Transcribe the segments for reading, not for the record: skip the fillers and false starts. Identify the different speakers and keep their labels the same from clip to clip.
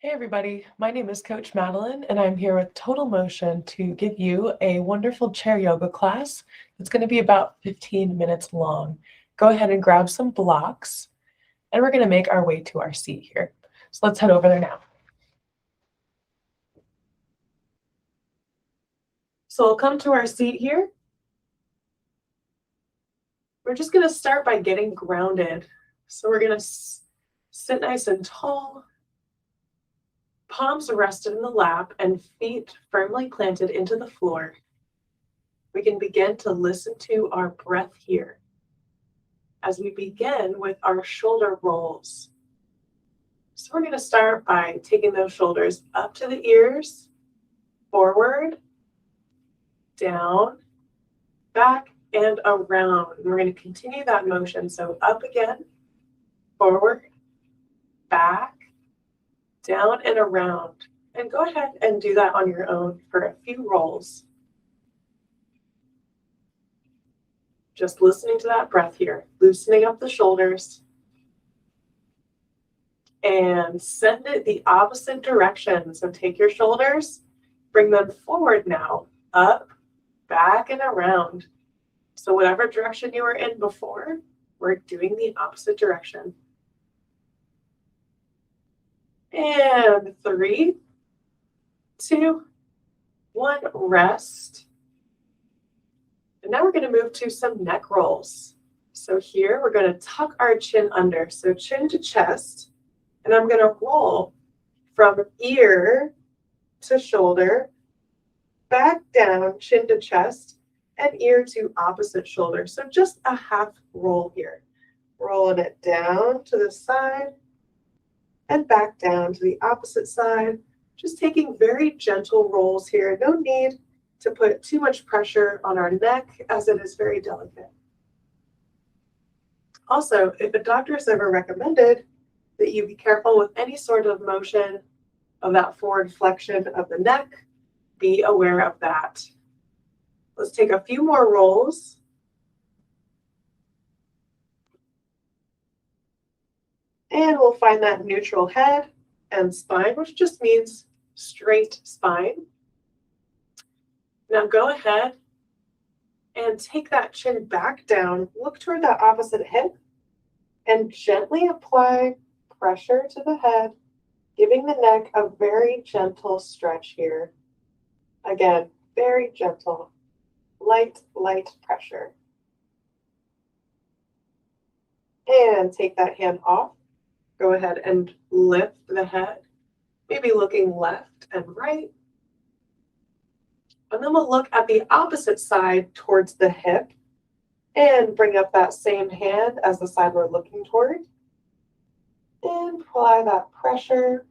Speaker 1: Hey everybody, my name is Coach Madeline and I'm here with Total Motion to give you a wonderful chair yoga class. It's going to be about 15 minutes long. Go ahead and grab some blocks and we're going to make our way to our seat here. So let's head over there now. So we'll come to our seat here. We're just going to start by getting grounded. So we're going to sit nice and tall. Palms rested in the lap and feet firmly planted into the floor. We can begin to listen to our breath here as we begin with our shoulder rolls. So we're going to start by taking those shoulders up to the ears, forward, down, back, and around. We're going to continue that motion. So up again, forward, back, down and around. And go ahead and do that on your own for a few rolls. Just listening to that breath here, loosening up the shoulders. And send it the opposite direction. So take your shoulders, bring them forward now, up, back, and around. So whatever direction you were in before, we're doing the opposite direction. And 3, 2, 1, rest. And now we're going to move to some neck rolls. So here we're going to tuck our chin under. So chin to chest. And I'm going to roll from ear to shoulder, back down, chin to chest, and ear to opposite shoulder. So just a half roll here. Rolling it down to the side and back down to the opposite side. Just taking very gentle rolls here. No need to put too much pressure on our neck as it is very delicate. Also, if a doctor has ever recommended that you be careful with any sort of motion of that forward flexion of the neck, be aware of that. Let's take a few more rolls. And we'll find that neutral head and spine, which just means straight spine. Now go ahead and take that chin back down, look toward that opposite hip, and gently apply pressure to the head, giving the neck a very gentle stretch here. Again, very gentle, light pressure. And take that hand off. Go ahead and lift the head, maybe looking left and right. And then we'll look at the opposite side towards the hip and bring up that same hand as the side we're looking toward. And apply that pressure.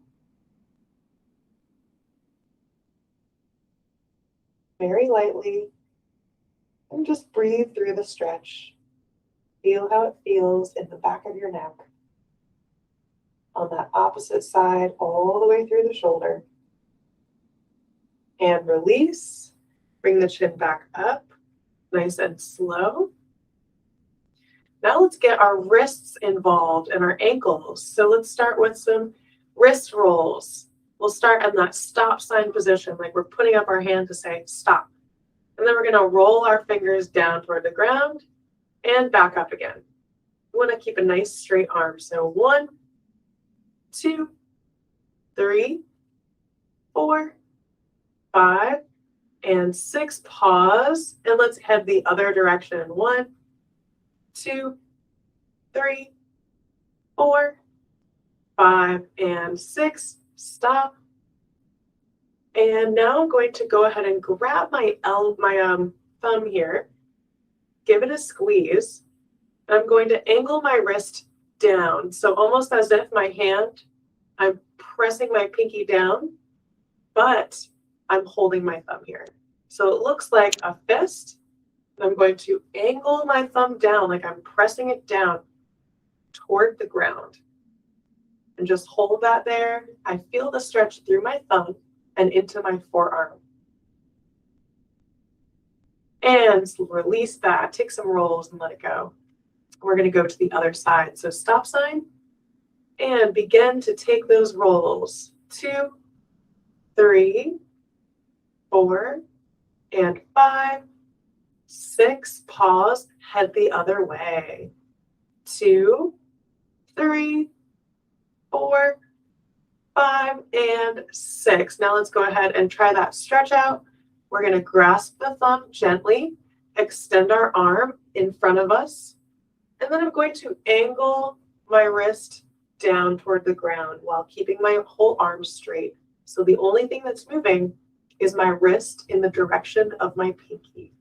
Speaker 1: Very lightly. And just breathe through the stretch. Feel how it feels in the back of your neck. On that opposite side, all the way through the shoulder. And release. Bring the chin back up, nice and slow. Now let's get our wrists involved and our ankles. So let's start with some wrist rolls. We'll start in that stop sign position, like we're putting up our hand to say stop. And then we're going to roll our fingers down toward the ground and back up again. We want to keep a nice straight arm. So 1, 2, 3, 4, 5, and 6. Pause, and let's head the other direction. 1, 2, 3, 4, 5, and 6. Stop. And now I'm going to go ahead and grab my thumb here, give it a squeeze. I'm going to angle my wrist down. So almost as if my hand, I'm pressing my pinky down, but I'm holding my thumb here. So it looks like a fist. I'm going to angle my thumb down like I'm pressing it down toward the ground. And just hold that there. I feel the stretch through my thumb and into my forearm. And release that. Take some rolls and let it go. We're going to go to the other side. So stop sign and begin to take those rolls 2, 3, 4, and 5, 6. Pause, head the other way. 2, 3, 4, 5, and 6. Now let's go ahead and try that stretch out. We're going to grasp the thumb gently, extend our arm in front of us, and then I'm going to angle my wrist down toward the ground while keeping my whole arm straight. So the only thing that's moving is my wrist in the direction of my pinky.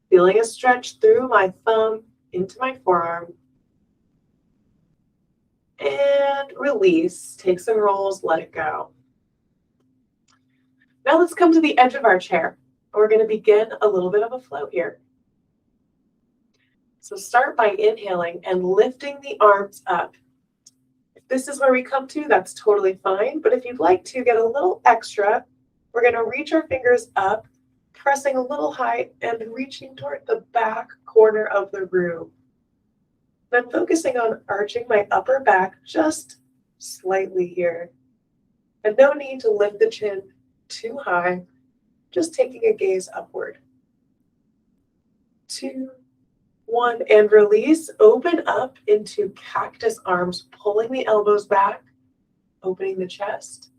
Speaker 1: Feeling a stretch through my thumb into my forearm. And release. Take some rolls, let it go. Now let's come to the edge of our chair. We're going to begin a little bit of a flow here. So start by inhaling and lifting the arms up. If this is where we come to, that's totally fine. But if you'd like to get a little extra, we're going to reach our fingers up, pressing a little high and reaching toward the back corner of the room. I'm focusing on arching my upper back just slightly here. And no need to lift the chin too high, just taking a gaze upward. 2, 1, and release. Open up into cactus arms, pulling the elbows back, opening the chest.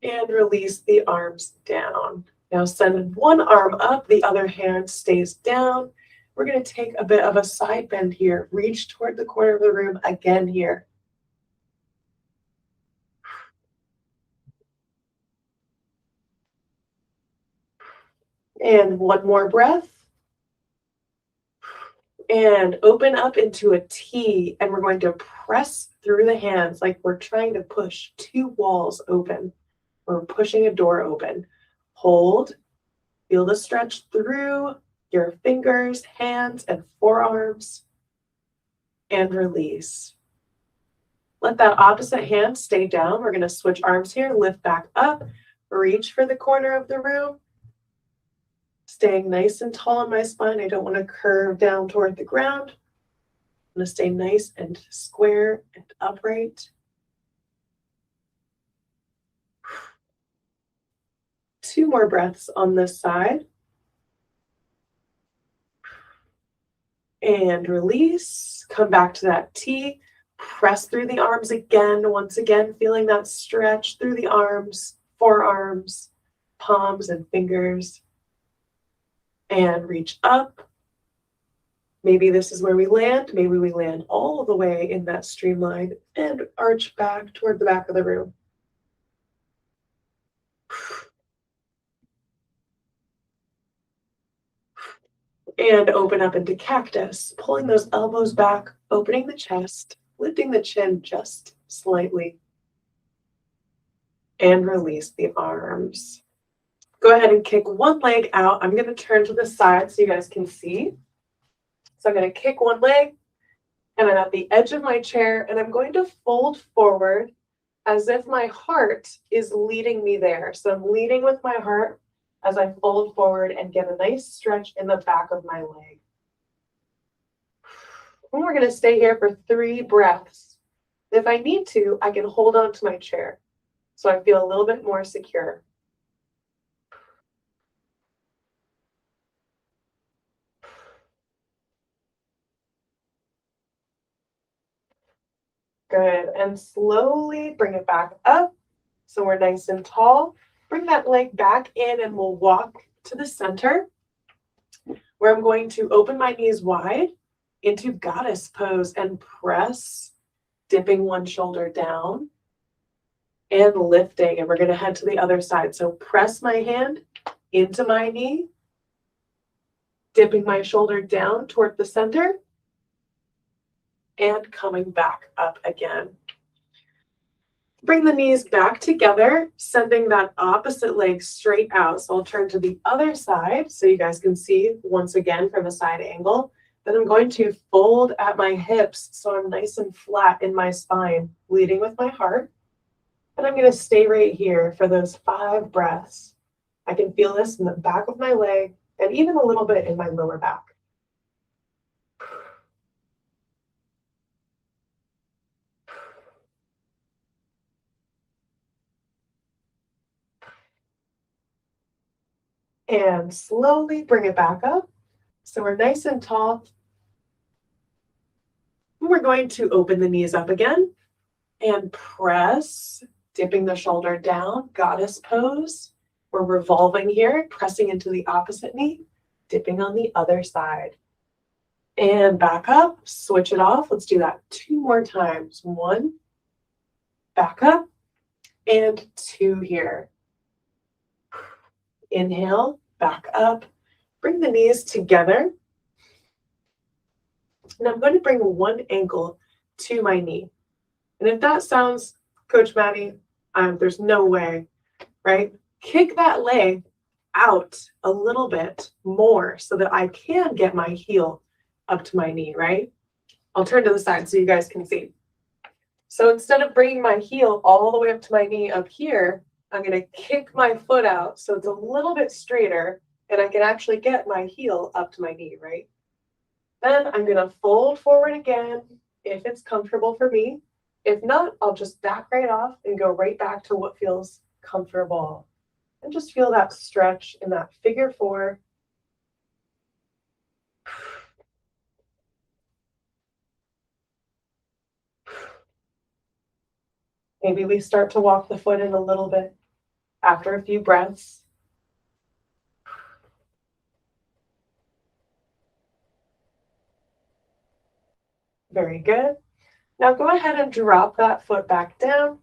Speaker 1: And release the arms down. Now send one arm up, the other hand stays down. We're going to take a bit of a side bend here. Reach toward the corner of the room again here. And one more breath. And open up into a T, and we're going to press through the hands like we're trying to push 2 walls open. Or pushing a door open. Hold. Feel the stretch through your fingers, hands, and forearms. And release. Let that opposite hand stay down. We're going to switch arms here. Lift back up. Reach for the corner of the room. Staying nice and tall in my spine. I don't want to curve down toward the ground. I'm going to stay nice and square and upright. 2 more breaths on this side. And release. Come back to that T. Press through the arms again. Once again, feeling that stretch through the arms, forearms, palms, and fingers. And reach up. Maybe this is where we land. Maybe we land all the way in that streamline and arch back toward the back of the room. And open up into cactus, pulling those elbows back, opening the chest, lifting the chin just slightly. And release the arms. Go ahead and kick one leg out. I'm going to turn to the side so you guys can see. So I'm going to kick one leg, and I'm at the edge of my chair, and I'm going to fold forward as if my heart is leading me there. So I'm leading with my heart as I fold forward and get a nice stretch in the back of my leg. And we're going to stay here for 3 breaths. If I need to, I can hold on to my chair so I feel a little bit more secure. Good. And slowly bring it back up so we're nice and tall. Bring that leg back in and we'll walk to the center where I'm going to open my knees wide into goddess pose and press, dipping one shoulder down and lifting. And we're going to head to the other side. So press my hand into my knee, dipping my shoulder down toward the center and coming back up again. Bring the knees back together, sending that opposite leg straight out. So I'll turn to the other side so you guys can see once again from a side angle. Then I'm going to fold at my hips so I'm nice and flat in my spine, leading with my heart. And I'm going to stay right here for those 5 breaths. I can feel this in the back of my leg and even a little bit in my lower back. And slowly bring it back up. So we're nice and tall. And we're going to open the knees up again and press, dipping the shoulder down, goddess pose. We're revolving here, pressing into the opposite knee, dipping on the other side. And back up, switch it off. Let's do that 2 more times. 1, back up, and 2 here. Inhale, back up, bring the knees together. And I'm going to bring one ankle to my knee. And if that sounds, Coach Maddie, there's no way, right? Kick that leg out a little bit more so that I can get my heel up to my knee, right? I'll turn to the side so you guys can see. So instead of bringing my heel all the way up to my knee up here, I'm going to kick my foot out so it's a little bit straighter and I can actually get my heel up to my knee, right? Then I'm going to fold forward again if it's comfortable for me. If not, I'll just back right off and go right back to what feels comfortable. And just feel that stretch in that figure 4. Maybe we start to walk the foot in a little bit after a few breaths. Very good. Now go ahead and drop that foot back down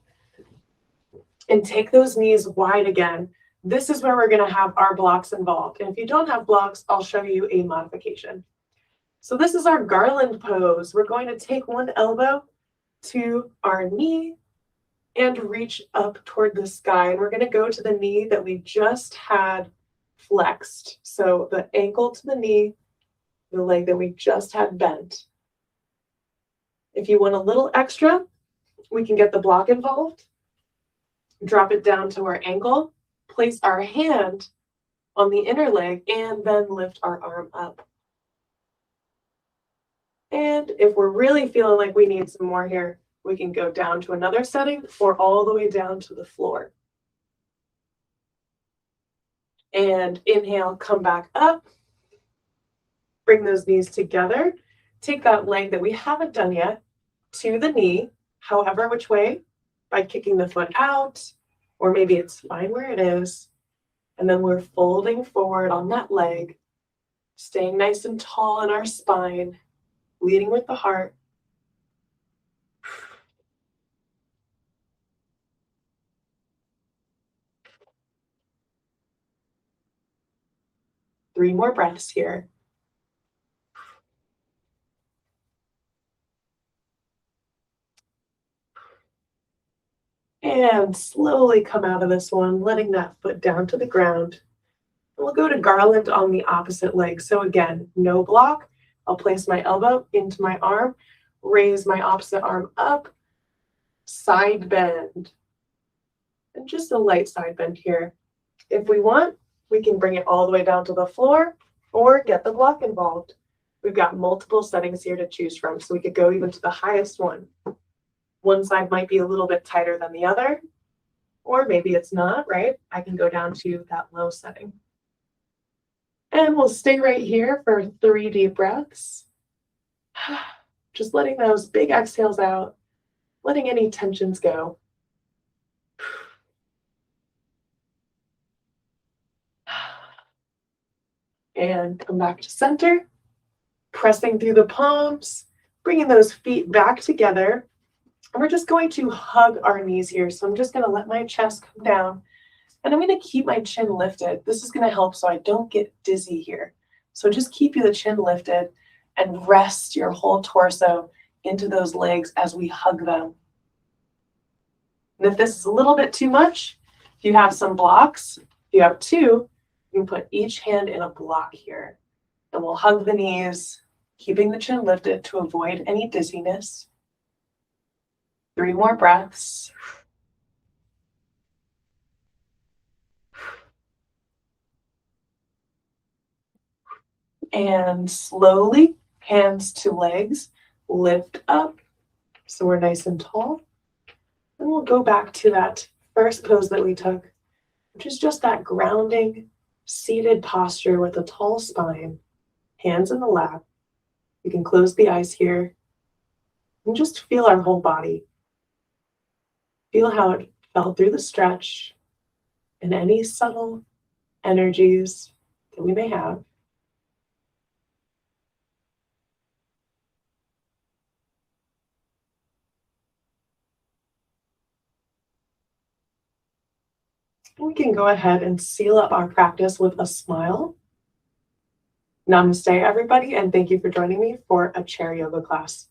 Speaker 1: and take those knees wide again. This is where we're going to have our blocks involved. And if you don't have blocks, I'll show you a modification. So this is our garland pose. We're going to take one elbow to our knee and reach up toward the sky. And we're going to go to the knee that we just had flexed. So the ankle to the knee, the leg that we just had bent. If you want a little extra, we can get the block involved. Drop it down to our ankle, place our hand on the inner leg, and then lift our arm up. And if we're really feeling like we need some more here, we can go down to another setting or all the way down to the floor. And inhale, come back up. Bring those knees together. Take that leg that we haven't done yet to the knee, however which way, by kicking the foot out, or maybe it's fine where it is. And then we're folding forward on that leg, staying nice and tall in our spine, leading with the heart. Three more breaths here. And slowly come out of this one, letting that foot down to the ground. And we'll go to garland on the opposite leg. So again, no block. I'll place my elbow into my arm, raise my opposite arm up, side bend. And just a light side bend here. If we want, we can bring it all the way down to the floor or get the block involved. We've got multiple settings here to choose from, so we could go even to the highest one. One side might be a little bit tighter than the other, or maybe it's not, right? I can go down to that low setting. And we'll stay right here for 3 deep breaths. Just letting those big exhales out, letting any tensions go. And come back to center, pressing through the palms, bringing those feet back together. And we're just going to hug our knees here. So I'm just going to let my chest come down and I'm going to keep my chin lifted. This is going to help so I don't get dizzy here. So just keep the chin lifted and rest your whole torso into those legs as we hug them. And if this is a little bit too much, if you have some blocks, if you have 2, you can put each hand in a block here. And we'll hug the knees, keeping the chin lifted to avoid any dizziness. 3 more breaths. And slowly, hands to legs, lift up. So we're nice and tall. And we'll go back to that first pose that we took, which is just that grounding, seated posture with a tall spine, hands in the lap. You can close the eyes here and just feel our whole body. Feel how it felt through the stretch and any subtle energies that we may have. We can go ahead and seal up our practice with a smile. Namaste, everybody, and thank you for joining me for a chair yoga class.